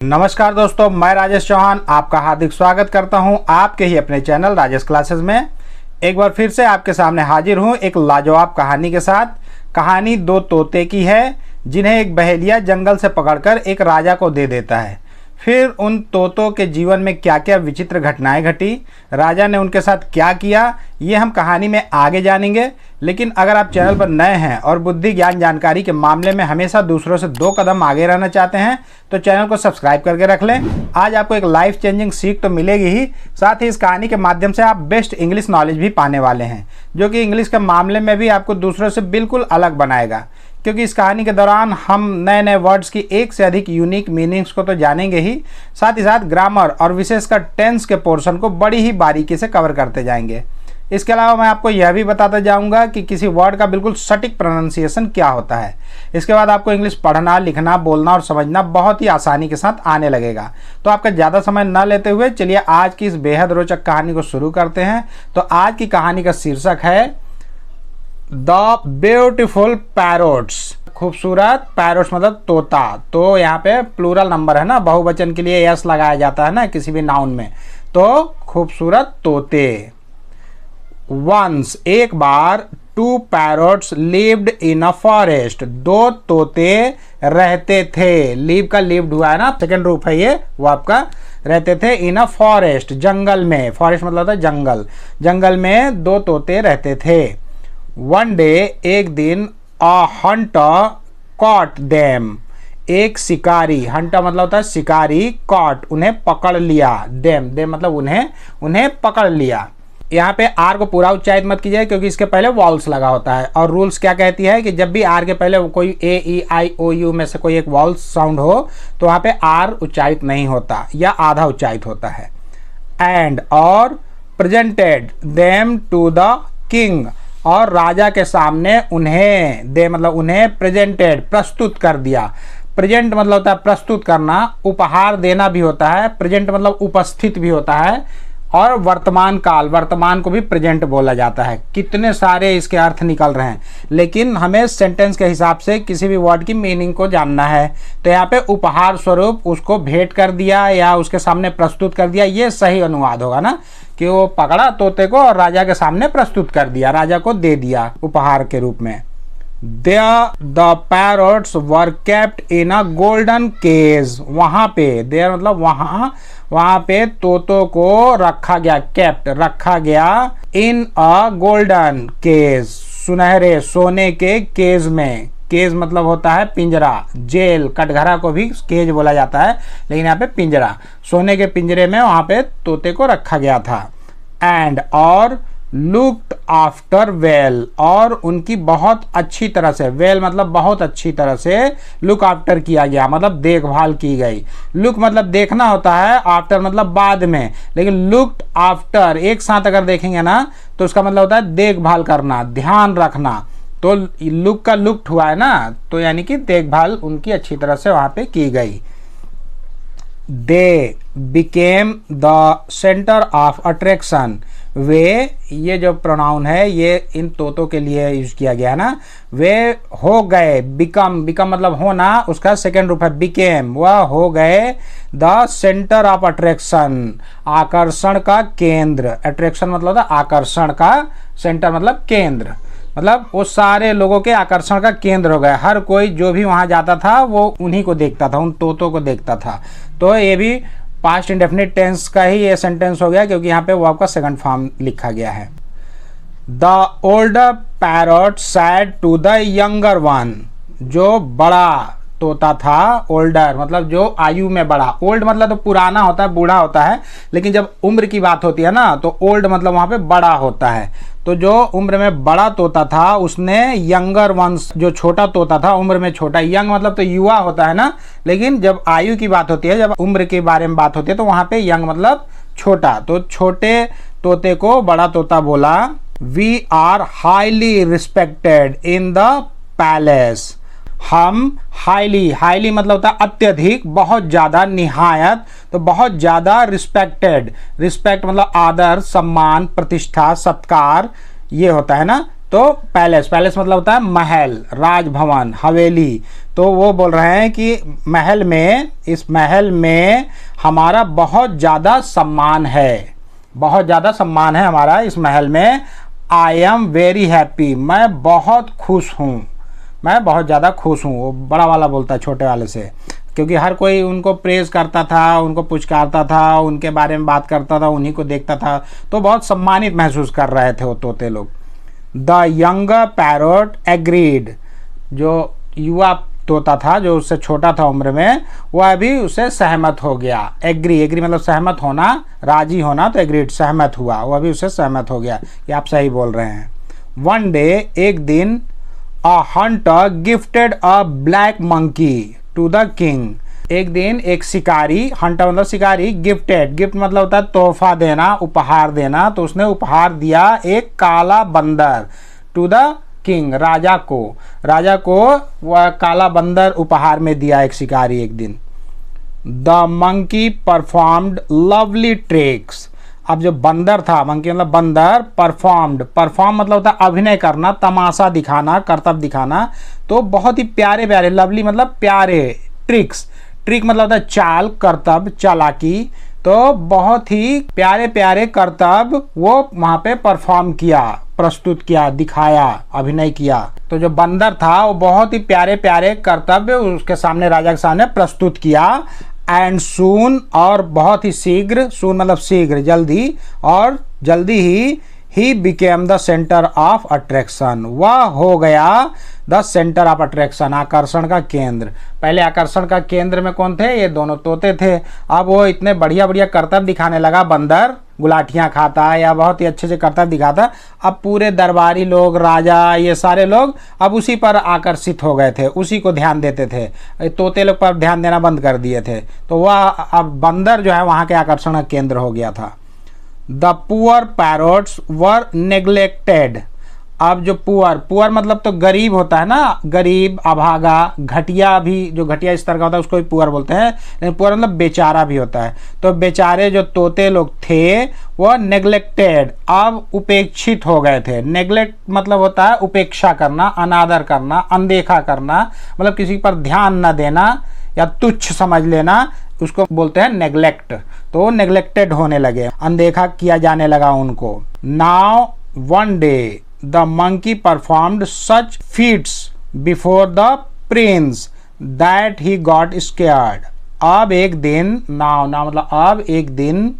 नमस्कार दोस्तों, मैं राजेश चौहान आपका हार्दिक स्वागत करता हूं आपके ही अपने चैनल राजेश क्लासेस में। एक बार फिर से आपके सामने हाजिर हूं एक लाजवाब कहानी के साथ। कहानी दो तोते की है जिन्हें एक बहेलिया जंगल से पकड़कर एक राजा को दे देता है। फिर उन तोतों के जीवन में क्या क्या विचित्र घटनाएं घटी, राजा ने उनके साथ क्या किया, ये हम कहानी में आगे जानेंगे। लेकिन अगर आप चैनल पर नए हैं और बुद्धि ज्ञान जानकारी के मामले में हमेशा दूसरों से 2 कदम आगे रहना चाहते हैं तो चैनल को सब्सक्राइब करके रख लें। आज आपको एक लाइफ चेंजिंग सीख तो मिलेगी ही, साथ ही इस कहानी के माध्यम से आप बेस्ट इंग्लिश नॉलेज भी पाने वाले हैं, जो कि इंग्लिश के मामले में भी आपको दूसरों से बिल्कुल अलग बनाएगा। क्योंकि इस कहानी के दौरान हम नए नए वर्ड्स की एक से अधिक यूनिक मीनिंग्स को तो जानेंगे ही साथ ग्रामर और विशेषकर टेंस के पोर्शन को बड़ी ही बारीकी से कवर करते जाएंगे। इसके अलावा मैं आपको यह भी बताता जाऊंगा कि किसी वर्ड का बिल्कुल सटीक प्रोनाउंसिएशन क्या होता है। इसके बाद आपको इंग्लिश पढ़ना, लिखना, बोलना और समझना बहुत ही आसानी के साथ आने लगेगा। तो आपका ज़्यादा समय न लेते हुए चलिए आज की इस बेहद रोचक कहानी को शुरू करते हैं। तो आज की कहानी का शीर्षक है द ब्यूटीफुल पैरोट्स। खूबसूरत पैरोट्स मतलब तोता। तो यहाँ पे प्लूरल नंबर है ना, बहुवचन के लिए यस लगाया जाता है ना किसी भी नाउन में। तो खूबसूरत तोते। वंस एक बार, 2 parrots lived in a forest. 2 तोते रहते थे। लीव का लिव्ड हुआ है ना, सेकेंड रूप है ये, वो आपका रहते थे इन अ फॉरेस्ट, जंगल में। फॉरेस्ट मतलब होता है जंगल। जंगल में 2 तोते रहते थे। वन डे एक दिन, अ हंटर कॉट देम। एक शिकारी, हंटर मतलब होता है शिकारी, कॉट उन्हें पकड़ लिया, देम मतलब उन्हें पकड़ लिया। यहाँ पे आर को पूरा उच्चारित मत कीजिए क्योंकि इसके पहले वॉल्स लगा होता है। और रूल्स क्या कहती है कि जब भी आर के पहले कोई ए ई आई ओ यू में से कोई एक वॉल्स साउंड हो तो वहाँ पे आर उच्चारित नहीं होता या आधा उच्चारित होता है। एंड और presented them to the king, और राजा के सामने उन्हें, दे मतलब उन्हें, प्रेजेंटेड प्रस्तुत कर दिया। प्रेजेंट मतलब होता है प्रस्तुत करना, उपहार देना भी होता है। प्रेजेंट मतलब उपस्थित भी होता है। और वर्तमान काल, वर्तमान को भी प्रेजेंट बोला जाता है। कितने सारे इसके अर्थ निकल रहे हैं, लेकिन हमें सेंटेंस के हिसाब से किसी भी वर्ड की मीनिंग को जानना है। तो यहाँ पे उपहार स्वरूप उसको भेंट कर दिया या उसके सामने प्रस्तुत कर दिया, ये सही अनुवाद होगा ना, कि वो पकड़ा तोते को और राजा के सामने प्रस्तुत कर दिया, राजा को दे दिया उपहार के रूप में। The parrots were kept in a golden cage. वहाँ पे, देयर मतलब वहाँ पे तोतों को रखा गया, केप्ट रखा गया, इन अ गोल्डन केज सुनहरे सोने के केज में। केज मतलब होता है पिंजरा, जेल, कटघरा को भी केज बोला जाता है, लेकिन यहाँ पे पिंजरा, सोने के पिंजरे में वहाँ पे तोते को रखा गया था। एंड और लुक्ड आफ्टर वेल, और उनकी बहुत अच्छी तरह से, वेल मतलब बहुत अच्छी तरह से, लुक आफ्टर किया गया मतलब देखभाल की गई। लुक मतलब देखना होता है, आफ्टर मतलब बाद में, लेकिन लुक्ड आफ्टर एक साथ अगर देखेंगे ना तो उसका मतलब होता है देखभाल करना, ध्यान रखना। तो लुक का लुक्ड हुआ है ना, तो यानी कि देखभाल उनकी अच्छी तरह से वहां पे की गई। They became the centre of attraction. वे, ये जो प्रोनाउन है ये इन तोतों के लिए यूज किया गया है ना। वे हो गए, बिकम मतलब होना, उसका सेकेंड रूप है बिकेम, वह हो गए द सेंटर ऑफ अट्रैक्शन, आकर्षण का केंद्र। अट्रैक्शन मतलब होता है आकर्षण का, सेंटर मतलब केंद्र, मतलब वो सारे लोगों के आकर्षण का केंद्र हो गया। हर कोई जो भी वहां जाता था वो उन्हीं को देखता था, उन तोतों को देखता था। तो ये भी पास्ट इंडेफिनिट टेंस का ही ये सेंटेंस हो गया क्योंकि यहाँ पे वो आपका सेकंड फॉर्म लिखा गया है। The older parrot said to the younger one. जो बड़ा तोता था, ओल्डर मतलब जो आयु में बड़ा, ओल्ड मतलब तो पुराना होता है, बूढ़ा होता है, लेकिन जब उम्र की बात होती है ना तो ओल्ड मतलब वहां पे बड़ा होता है। तो जो उम्र में बड़ा तोता था उसने यंगर वंस, जो छोटा तोता था उम्र में छोटा, यंग मतलब तो युवा होता है ना, लेकिन जब आयु की बात होती है, जब उम्र के बारे में बात होती है तो वहां पे यंग मतलब छोटा। तो छोटे तोते को बड़ा तोता बोला, we are highly respected in the palace. हम हाईली मतलब होता है अत्यधिक, बहुत ज़्यादा, निहायत, तो बहुत ज़्यादा रिस्पेक्टेड। रिस्पेक्ट मतलब आदर, सम्मान, प्रतिष्ठा, सत्कार, ये होता है ना। तो पैलेस, पैलेस मतलब होता है महल, राजभवन, हवेली। तो वो बोल रहे हैं कि महल में, इस महल में हमारा बहुत ज़्यादा सम्मान है, बहुत ज़्यादा सम्मान है हमारा इस महल में। आई एम वेरी हैप्पी, मैं बहुत खुश हूँ, मैं बहुत ज़्यादा खुश हूँ। वो बड़ा वाला बोलता है छोटे वाले से, क्योंकि हर कोई उनको प्रेज करता था, उनको पुचकारता था, उनके बारे में बात करता था, उन्हीं को देखता था, तो बहुत सम्मानित महसूस कर रहे थे वो तोते लोग। द यंगर पैरोट एग्रीड, जो युवा तोता था, जो उससे छोटा था उम्र में, वह भी उससे सहमत हो गया। एग्री, एग्री मतलब सहमत होना, राजी होना, तो एग्रीड सहमत हुआ, वह भी उससे सहमत हो गया कि आप सही बोल रहे हैं। वन डे, एक दिन, a hunter gifted a black monkey to the king. एक दिन एक शिकारी, हंटर मतलब शिकारी, गिफ्टेड, गिफ्ट मतलब होता है तोहफा देना, उपहार देना, तो उसने उपहार दिया एक काला बंदर टू द किंग, राजा को। राजा को वह काला बंदर उपहार में दिया एक शिकारी एक दिन। The monkey performed lovely tricks. अब जो बंदर था, मंकी मतलब बंदर, परफॉर्म्ड, परफॉर्म मतलब होता है अभिनय करना, तमाशा दिखाना, करतब दिखाना, तो बहुत ही प्यारे प्यारे, लवली मतलब प्यारे, ट्रिक्स, ट्रिक मतलब होता है चाल, करतब, चालाकी, तो बहुत ही प्यारे प्यारे करतब वो वहां पे परफॉर्म किया, प्रस्तुत किया, दिखाया, अभिनय किया। तो जो बंदर था वो बहुत ही प्यारे प्यारे कर्तव्य उसके सामने, राजा के सामने प्रस्तुत किया। एंड सून, और बहुत ही शीघ्र, सून मतलब शीघ्र, जल्दी, और जल्दी he became the centre of attraction, वह हो गया द सेंटर ऑफ अट्रैक्शन, आकर्षण का केंद्र। पहले आकर्षण का केंद्र में कौन थे? ये दोनों तोते थे। अब वो इतने बढ़िया बढ़िया करतब दिखाने लगा, बंदर गुलाटियाँ खाता या बहुत ही अच्छे से करतब दिखाता, अब पूरे दरबारी लोग, राजा, ये सारे लोग अब उसी पर आकर्षित हो गए थे, उसी को ध्यान देते थे, तोते लोग पर ध्यान देना बंद कर दिए थे। तो वह अब बंदर जो है वहाँ के आकर्षण का केंद्र हो गया था। The poor parrots were neglected. अब जो पुअर मतलब तो गरीब होता है ना, गरीब, अभागा, घटिया भी, जो घटिया स्तर का होता है उसको भी पुअर बोलते हैं, लेकिन पुअर मतलब बेचारा भी होता है। तो बेचारे जो तोते लोग थे वो नेग्लेक्टेड, अब उपेक्षित हो गए थे। नेग्लेक्ट मतलब होता है उपेक्षा करना, अनादर करना, अनदेखा करना, मतलब किसी पर ध्यान न देना या तुच्छ समझ लेना, उसको बोलते हैं नेग्लेक्ट। तो नेग्लेक्टेड होने लगे, अनदेखा किया जाने लगा उनको। Now one day the monkey performed such feats before the prince that he got scared. अब एक दिन, नाउ मतलब अब एक दिन,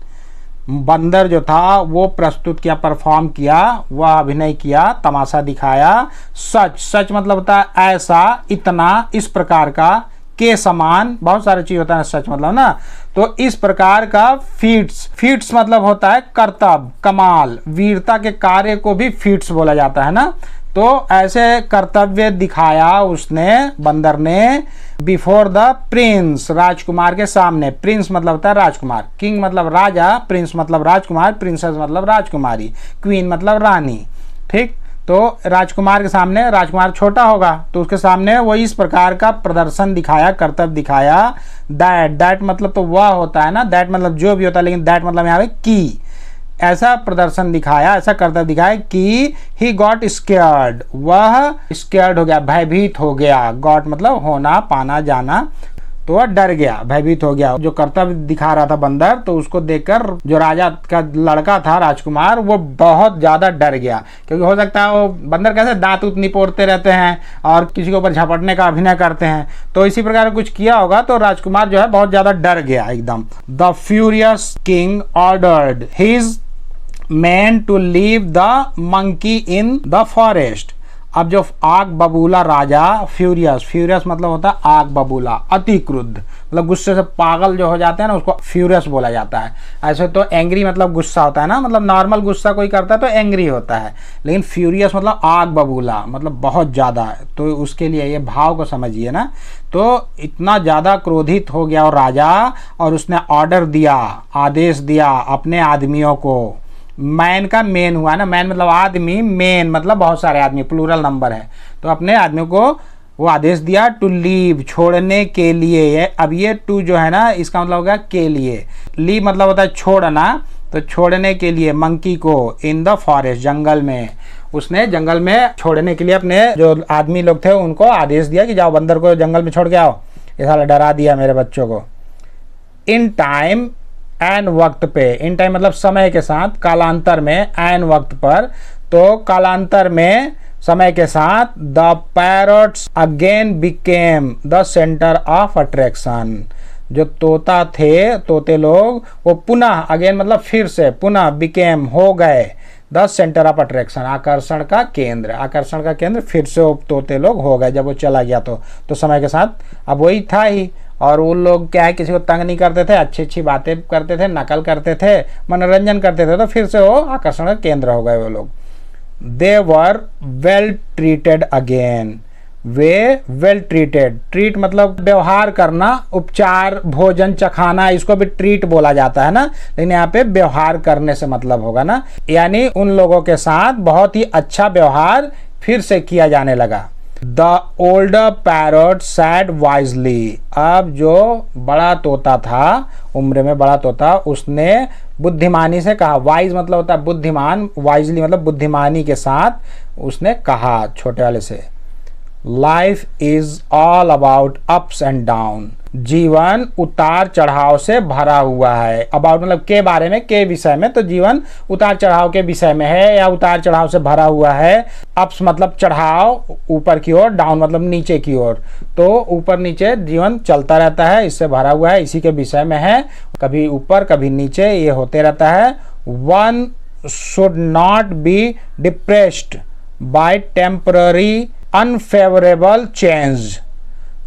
बंदर जो था वो प्रस्तुत किया, परफॉर्म किया, वह अभिनय किया, तमाशा दिखाया। सच मतलब होता है ऐसा, इतना, इस प्रकार का, के समान, बहुत सारी चीज होता है सच मतलब ना। तो इस प्रकार का फीट्स मतलब होता है करतब, कमाल, वीरता के कार्य को भी फीट्स बोला जाता है ना। तो ऐसे कर्तव्य दिखाया उसने, बंदर ने, बिफोर द प्रिंस, राजकुमार के सामने। प्रिंस मतलब होता है राजकुमार, किंग मतलब राजा, प्रिंस मतलब राजकुमार, प्रिंसेस मतलब राजकुमारी, क्वीन मतलब रानी, ठीक। तो राजकुमार के सामने, राजकुमार छोटा होगा तो उसके सामने वो इस प्रकार का प्रदर्शन दिखाया, कर्तव्य दिखाया। दैट मतलब तो वह होता है ना, दैट मतलब जो भी होता है, लेकिन दैट मतलब यहाँ पे की, ऐसा प्रदर्शन दिखाया, ऐसा कर्तव्य दिखाया कि ही गॉट स्केयर्ड, वह स्केयर्ड हो गया, भयभीत हो गया। गॉट मतलब होना, पाना, जाना, तो वह डर गया, भयभीत हो गया। जो कर्तव्य दिखा रहा था बंदर, तो उसको देखकर जो राजा का लड़का था, राजकुमार, वो बहुत ज्यादा डर गया, क्योंकि हो सकता है वो बंदर कैसे दांत उत निपोड़ते रहते हैं और किसी के ऊपर झपटने का अभिनय करते हैं, तो इसी प्रकार कुछ किया होगा, तो राजकुमार जो है बहुत ज्यादा डर गया एकदम। The furious king ordered his man to leave the monkey in the forest. अब जो आग बबूला राजा, फ्यूरियस मतलब होता है आग बबूला, अति क्रुद्ध, मतलब गुस्से से पागल जो हो जाते हैं ना, उसको फ्यूरियस बोला जाता है। ऐसे तो एंग्री मतलब गुस्सा होता है ना, मतलब नॉर्मल गुस्सा कोई करता है तो एंग्री होता है, लेकिन फ्यूरियस मतलब आग बबूला, मतलब बहुत ज़्यादा है। तो उसके लिए ये भाव को समझिए ना। तो इतना ज़्यादा क्रोधित हो गया और राजा, और उसने ऑर्डर दिया, आदेश दिया अपने आदमियों को। मैन का मेन हुआ ना, मैन मतलब आदमी, मेन मतलब बहुत सारे आदमी, प्लूरल नंबर है। तो अपने आदमियों को वो आदेश दिया, टू लीव, छोड़ने के लिए। अब ये टू जो है ना, इसका मतलब होगा के लिए, लीव मतलब होता है छोड़ना, तो छोड़ने के लिए मंकी को, इन द फॉरेस्ट, जंगल में। उसने जंगल में छोड़ने के लिए अपने जो आदमी लोग थे उनको आदेश दिया कि जाओ बंदर को जंगल में छोड़ के आओ। ये साला डरा दिया मेरे बच्चों को। इन टाइम एन वक्त पे, इन टाइम मतलब समय के साथ, कालांतर में, एन वक्त पर, तो कालांतर में समय के साथ the parrots again became the centre of attraction. जो तोता थे, तोते लोग, वो पुनः, अगेन मतलब फिर से, पुनः, बिकेम हो गए, द सेंटर ऑफ अट्रैक्शन आकर्षण का केंद्र। आकर्षण का केंद्र फिर से वो तोते लोग हो गए जब वो चला गया तो समय के साथ अब वही था ही। और वो लोग क्या है, किसी को तंग नहीं करते थे, अच्छी अच्छी बातें करते थे, नकल करते थे, मनोरंजन करते थे, तो फिर से वो आकर्षण का केंद्र हो गए वो लोग। They were well treated again, वे वेल ट्रीटेड, ट्रीट मतलब व्यवहार करना, उपचार, भोजन चखाना, इसको भी ट्रीट बोला जाता है ना, लेकिन यहाँ पे व्यवहार करने से मतलब होगा ना, यानी उन लोगों के साथ बहुत ही अच्छा व्यवहार फिर से किया जाने लगा। The older parrot sad wisely, अब जो बड़ा तोता था, उम्र में बड़ा तोता, उसने बुद्धिमानी से कहा। वाइज मतलब होता है बुद्धिमान, वाइजली मतलब बुद्धिमानी के साथ उसने कहा छोटे वाले से। Life is all about ups and down, जीवन उतार चढ़ाव से भरा हुआ है। अबाउट मतलब के बारे में, के विषय में, तो जीवन उतार चढ़ाव के विषय में है या उतार चढ़ाव से भरा हुआ है। अप्स मतलब चढ़ाव ऊपर की ओर, डाउन मतलब नीचे की ओर, तो ऊपर नीचे जीवन चलता रहता है, इससे भरा हुआ है, इसी के विषय में है। कभी ऊपर कभी नीचे ये होते रहता है। One should not be depressed by temporary unfavourable change,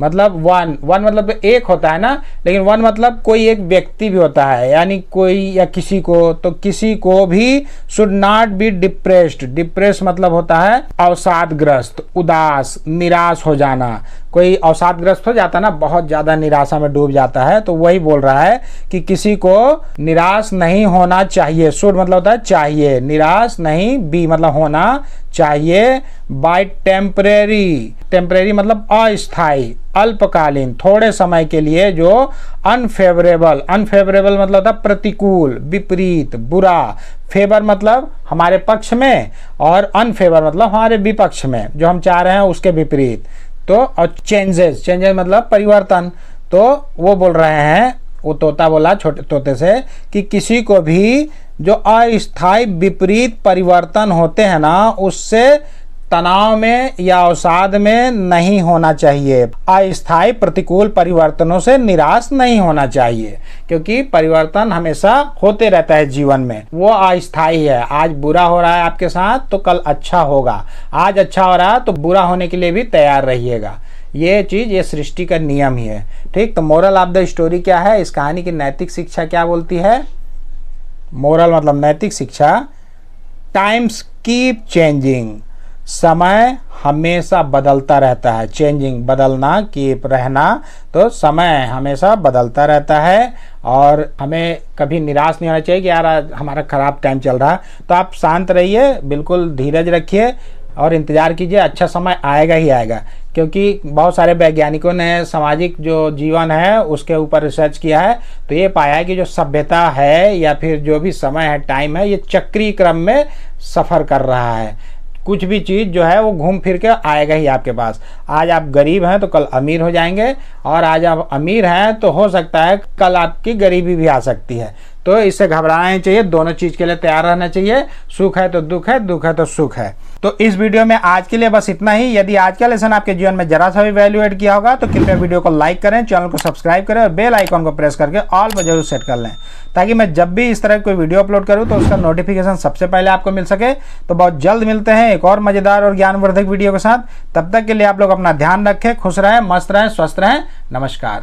मतलब वन मतलब एक होता है ना, लेकिन वन मतलब कोई एक व्यक्ति भी होता है, यानी कोई या किसी को, तो किसी को भी should not be depressed, depress मतलब होता है अवसादग्रस्त, उदास, निराश हो जाना। कोई अवसादग्रस्त हो जाता है ना, बहुत ज़्यादा निराशा में डूब जाता है, तो वही बोल रहा है कि किसी को निराश नहीं होना चाहिए। शुड मतलब होता है चाहिए, निराश नहीं, बी मतलब होना चाहिए। बाय टेम्परेरी, टेम्परेरी मतलब अस्थायी, अल्पकालीन, थोड़े समय के लिए, जो अनफेवरेबल, अनफेवरेबल मतलब होता है प्रतिकूल, विपरीत, बुरा। फेवर मतलब हमारे पक्ष में और अनफेवर मतलब हमारे विपक्ष में, जो हम चाह रहे हैं उसके विपरीत। तो और चेंजेस, चेंजेस मतलब परिवर्तन। तो वो बोल रहे हैं, वो तोता बोला छोटे तोते से कि किसी को भी जो अस्थायी विपरीत परिवर्तन होते हैं ना, उससे तनाव में या अवसाद में नहीं होना चाहिए। अस्थायी प्रतिकूल परिवर्तनों से निराश नहीं होना चाहिए, क्योंकि परिवर्तन हमेशा होते रहता है जीवन में, वो अस्थायी है। आज बुरा हो रहा है आपके साथ तो कल अच्छा होगा, आज अच्छा हो रहा है तो बुरा होने के लिए भी तैयार रहिएगा। ये चीज़, ये सृष्टि का नियम ही है। ठीक, तो मोरल ऑफ द स्टोरी क्या है, इस कहानी की नैतिक शिक्षा क्या बोलती है? मोरल मतलब नैतिक शिक्षा, टाइम्स कीप चेंजिंग, समय हमेशा बदलता रहता है। चेंजिंग बदलना, कीप रहना, तो समय हमेशा बदलता रहता है। और हमें कभी निराश नहीं होना चाहिए कि यार आज हमारा ख़राब टाइम चल रहा है। तो आप शांत रहिए, बिल्कुल धीरज रखिए और इंतज़ार कीजिए, अच्छा समय आएगा ही आएगा। क्योंकि बहुत सारे वैज्ञानिकों ने सामाजिक जो जीवन है उसके ऊपर रिसर्च किया है, तो ये पाया है कि जो सभ्यता है या फिर जो भी समय है, टाइम है, ये चक्रीय क्रम में सफ़र कर रहा है। कुछ भी चीज़ जो है वो घूम फिर के आएगा ही आपके पास। आज आप गरीब हैं तो कल अमीर हो जाएंगे, और आज आप अमीर हैं तो हो सकता है कल आपकी गरीबी भी आ सकती है। तो इससे घबराना नहीं चाहिए, दोनों चीज़ के लिए तैयार रहना चाहिए। सुख है तो दुख है, दुख है तो सुख है। तो इस वीडियो में आज के लिए बस इतना ही। यदि आज का लेसन आपके जीवन में जरा सा भी वैल्यू ऐड किया होगा तो कृपया वीडियो को लाइक करें, चैनल को सब्सक्राइब करें और बेल आइकॉन को प्रेस करके ऑल पर जरूर सेट कर लें, ताकि मैं जब भी इस तरह कोई वीडियो अपलोड करूं तो उसका नोटिफिकेशन सबसे पहले आपको मिल सके। तो बहुत जल्द मिलते हैं एक और मजेदार और ज्ञानवर्धक वीडियो के साथ। तब तक के लिए आप लोग अपना ध्यान रखें, खुश रहें, मस्त रहें, स्वस्थ रहें। नमस्कार।